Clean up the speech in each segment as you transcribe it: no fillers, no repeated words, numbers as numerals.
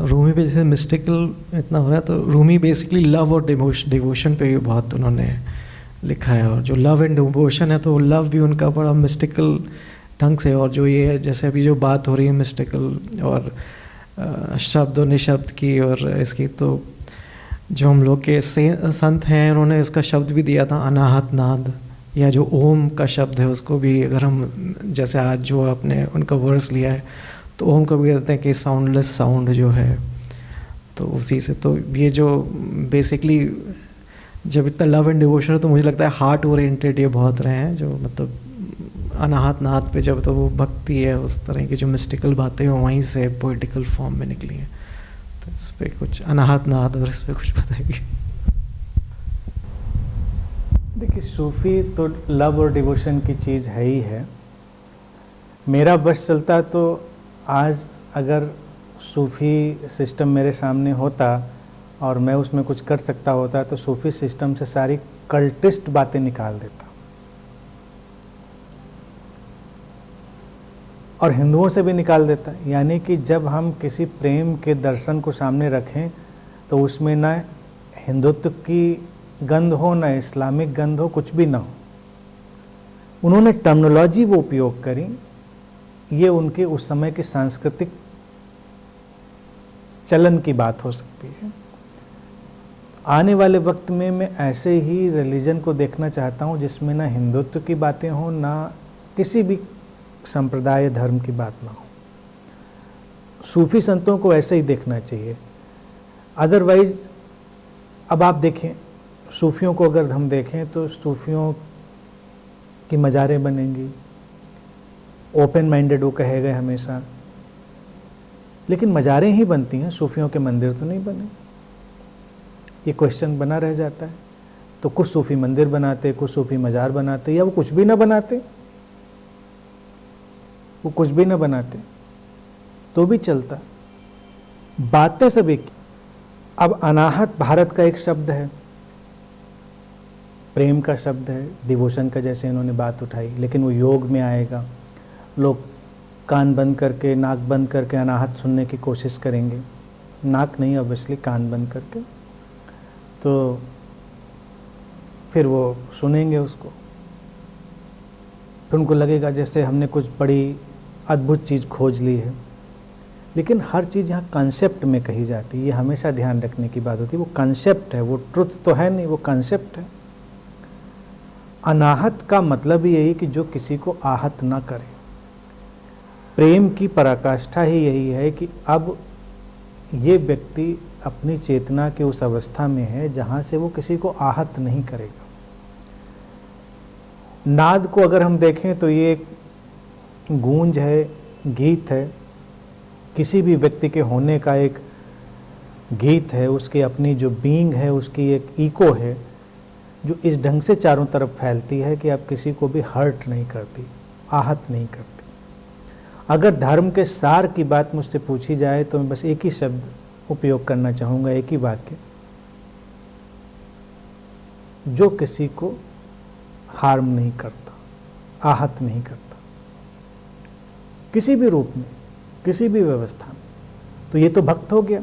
रूमी पे जैसे मिस्टिकल इतना हो रहा है, तो रूमी बेसिकली लव और डिवोशन पे भी बहुत उन्होंने लिखा है, और जो लव एंड डिवोशन है तो लव भी उनका बड़ा मिस्टिकल ढंग से, और जो ये जैसे अभी जो बात हो रही है मिस्टिकल और शब्द और निशब्द की और इसकी, तो जो हम लोग के संत हैं उन्होंने इसका शब्द भी दिया था अनाहत नाद, या जो ओम का शब्द है उसको भी अगर हम जैसे आज जो आपने उनका वर्स लिया है, तो ओम को भी कहते हैं कि साउंडलेस साउंड जो है, तो उसी से तो ये जो बेसिकली जब इतना लव एंड डिवोशन है तो मुझे लगता है हार्ट ओरिएंटेड ये बहुत रहे हैं, जो मतलब अनाहत नाद पे जब तो वो भक्ति है उस तरह की जो मिस्टिकल बातें हैं वहीं से पोइटिकल फॉर्म में निकली हैं। तो इस पर कुछ अनाहत नाद और इस पर कुछ बताइए। देखिए, सूफी तो लव और डिवोशन की चीज़ है ही है। मेरा बस चलता तो आज अगर सूफी सिस्टम मेरे सामने होता और मैं उसमें कुछ कर सकता होता तो सूफी सिस्टम से सारी कल्टिस्ट बातें निकाल देता, और हिंदुओं से भी निकाल देता। यानी कि जब हम किसी प्रेम के दर्शन को सामने रखें तो उसमें ना हिंदुत्व की गंध हो, ना इस्लामिक गंध हो, कुछ भी ना हो। उन्होंने टर्मिनोलॉजी वो उपयोग करी, ये उनके उस समय की सांस्कृतिक चलन की बात हो सकती है। आने वाले वक्त में मैं ऐसे ही रिलीजन को देखना चाहता हूँ जिसमें ना हिंदुत्व की बातें हों, ना किसी भी संप्रदाय धर्म की बात ना हो। सूफी संतों को ऐसे ही देखना चाहिए। अदरवाइज अब आप देखें, सूफियों को अगर हम देखें तो सूफियों की मज़ारें बनेंगी, ओपन माइंडेड वो कहे गए हमेशा, लेकिन मज़ारें ही बनती हैं, सूफियों के मंदिर तो नहीं बने। ये क्वेश्चन बना रह जाता है। तो कुछ सूफी मंदिर बनाते, कुछ सूफी मज़ार बनाते, या वो कुछ भी ना बनाते, वो कुछ भी ना बनाते तो भी चलता। बातें सब एक। अब अनाहत भारत का एक शब्द है, प्रेम का शब्द है, डिवोशन का जैसे इन्होंने बात उठाई, लेकिन वो योग में आएगा। लोग कान बंद करके, नाक बंद करके अनाहत सुनने की कोशिश करेंगे, नाक नहीं ऑब्वियसली, कान बंद करके, तो फिर वो सुनेंगे उसको। फिर उनको लगेगा जैसे हमने कुछ बड़ी अद्भुत चीज़ खोज ली है। लेकिन हर चीज़ यहाँ कॉन्सेप्ट में कही जाती है, ये हमेशा ध्यान रखने की बात होती है। वो कॉन्सेप्ट है, वो ट्रुथ तो है नहीं, वो कॉन्सेप्ट है। अनाहत का मतलब यही कि जो किसी को आहत ना करे। प्रेम की पराकाष्ठा ही यही है कि अब ये व्यक्ति अपनी चेतना की उस अवस्था में है जहाँ से वो किसी को आहत नहीं करेगा। नाद को अगर हम देखें तो ये एक गूंज है, गीत है, किसी भी व्यक्ति के होने का एक गीत है, उसकी अपनी जो बीइंग है उसकी एक इको है, जो इस ढंग से चारों तरफ फैलती है कि आप किसी को भी हर्ट नहीं करती, आहत नहीं करती। अगर धर्म के सार की बात मुझसे पूछी जाए तो मैं बस एक ही शब्द उपयोग करना चाहूँगा, एक ही वाक्य, जो किसी को हार्म नहीं करता, आहत नहीं करता, किसी भी रूप में, किसी भी व्यवस्था में। तो ये तो भक्त हो गया।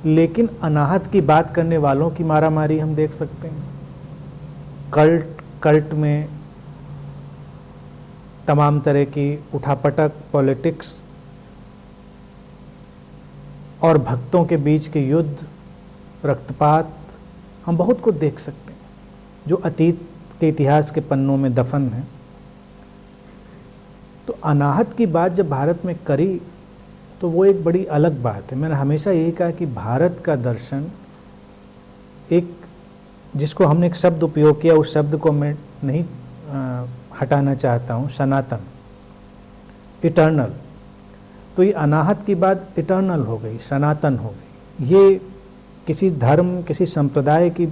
लेकिन अनाहत की बात करने वालों की मारामारी हम देख सकते हैं। कल्ट में तमाम तरह की उठापटक, पॉलिटिक्स और भक्तों के बीच के युद्ध, रक्तपात, हम बहुत कुछ देख सकते हैं जो अतीत के इतिहास के पन्नों में दफन है। तो अनाहत की बात जब भारत में करी तो वो एक बड़ी अलग बात है। मैंने हमेशा यही कहा कि भारत का दर्शन एक, जिसको हमने एक शब्द उपयोग किया, उस शब्द को मैं नहीं हटाना चाहता हूँ, सनातन, इटर्नल। तो ये अनाहत की बात इटर्नल हो गई, सनातन हो गई। ये किसी धर्म, किसी संप्रदाय की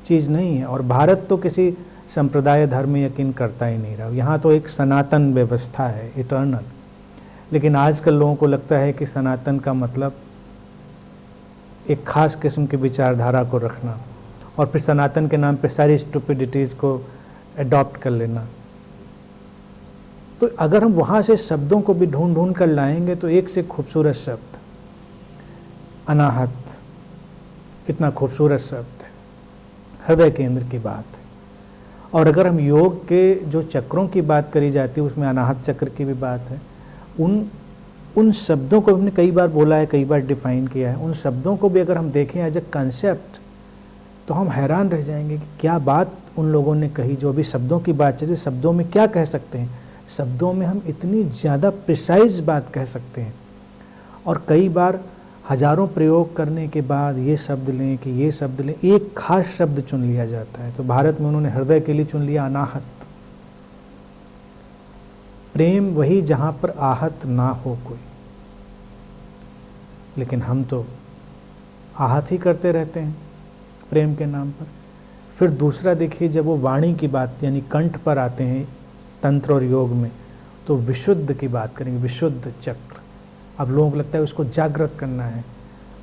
चीज़ नहीं है, और भारत तो किसी संप्रदाय धर्म में यकीन करता ही नहीं रहा। यहाँ तो एक सनातन व्यवस्था है, इटर्नल। लेकिन आजकल लोगों को लगता है कि सनातन का मतलब एक खास किस्म की विचारधारा को रखना, और फिर सनातन के नाम पे सारी स्टुपिडिटीज़ को अडॉप्ट कर लेना। तो अगर हम वहाँ से शब्दों को भी ढूंढ ढूंढ कर लाएंगे तो एक से खूबसूरत शब्द अनाहत इतना खूबसूरत शब्द है, हृदय केंद्र की बात है। और अगर हम योग के जो चक्रों की बात करी जाती है उसमें अनाहत चक्र की भी बात है। उन शब्दों को हमने कई बार बोला है, कई बार डिफाइन किया है। उन शब्दों को भी अगर हम देखें एज ए कंसेप्ट तो हम हैरान रह जाएंगे कि क्या बात उन लोगों ने कही। जो भी शब्दों की बात चली, शब्दों में क्या कह सकते हैं, शब्दों में हम इतनी ज़्यादा प्रिसाइज बात कह सकते हैं। और कई बार हजारों प्रयोग करने के बाद ये शब्द लें कि ये शब्द लें, एक खास शब्द चुन लिया जाता है। तो भारत में उन्होंने हृदय के लिए चुन लिया अनाहत। प्रेम वही जहाँ पर आहत ना हो कोई। लेकिन हम तो आहत ही करते रहते हैं प्रेम के नाम पर। फिर दूसरा देखिए, जब वो वाणी की बात यानी कंठ पर आते हैं तंत्र और योग में, तो विशुद्ध की बात करेंगे, विशुद्ध चक्र। अब लोगों को लगता है उसको जागृत करना है,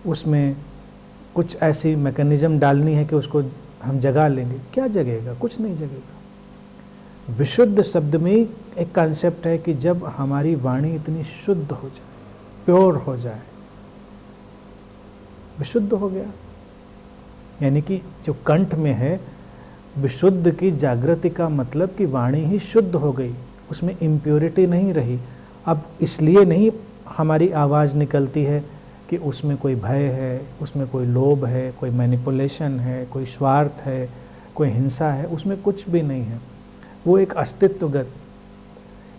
उसमें कुछ ऐसी मैकेनिज्म डालनी है कि उसको हम जगा लेंगे। क्या जगेगा? कुछ नहीं जगेगा। विशुद्ध शब्द में ही एक कंसेप्ट है कि जब हमारी वाणी इतनी शुद्ध हो जाए, प्योर हो जाए, विशुद्ध हो गया। यानी कि जो कंठ में है, विशुद्ध की जागृति का मतलब कि वाणी ही शुद्ध हो गई, उसमें इम्प्योरिटी नहीं रही। अब इसलिए नहीं हमारी आवाज़ निकलती है कि उसमें कोई भय है, उसमें कोई लोभ है, कोई मैनिपुलेशन है, कोई स्वार्थ है, कोई हिंसा है, उसमें कुछ भी नहीं है। वो एक अस्तित्वगत,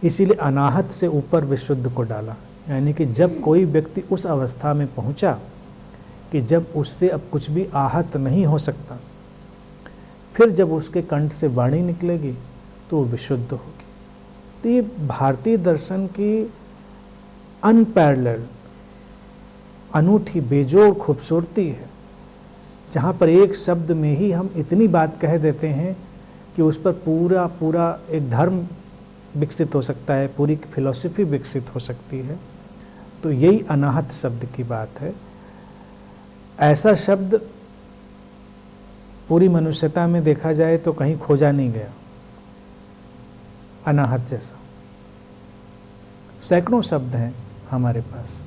इसीलिए अनाहत से ऊपर विशुद्ध को डाला। यानी कि जब कोई व्यक्ति उस अवस्था में पहुंचा कि जब उससे अब कुछ भी आहत नहीं हो सकता, फिर जब उसके कंठ से वाणी निकलेगी तो वो विशुद्ध होगी। तो ये भारतीय दर्शन की अनपैरेलल, अनूठी, बेजोड़ खूबसूरती है, जहाँ पर एक शब्द में ही हम इतनी बात कह देते हैं कि उस पर पूरा पूरा एक धर्म विकसित हो सकता है, पूरी फिलॉसफी विकसित हो सकती है। तो यही अनाहत शब्द की बात है। ऐसा शब्द पूरी मनुष्यता में देखा जाए तो कहीं खोजा नहीं गया, अनाहत जैसा। सैकड़ों शब्द हैं हमारे पास।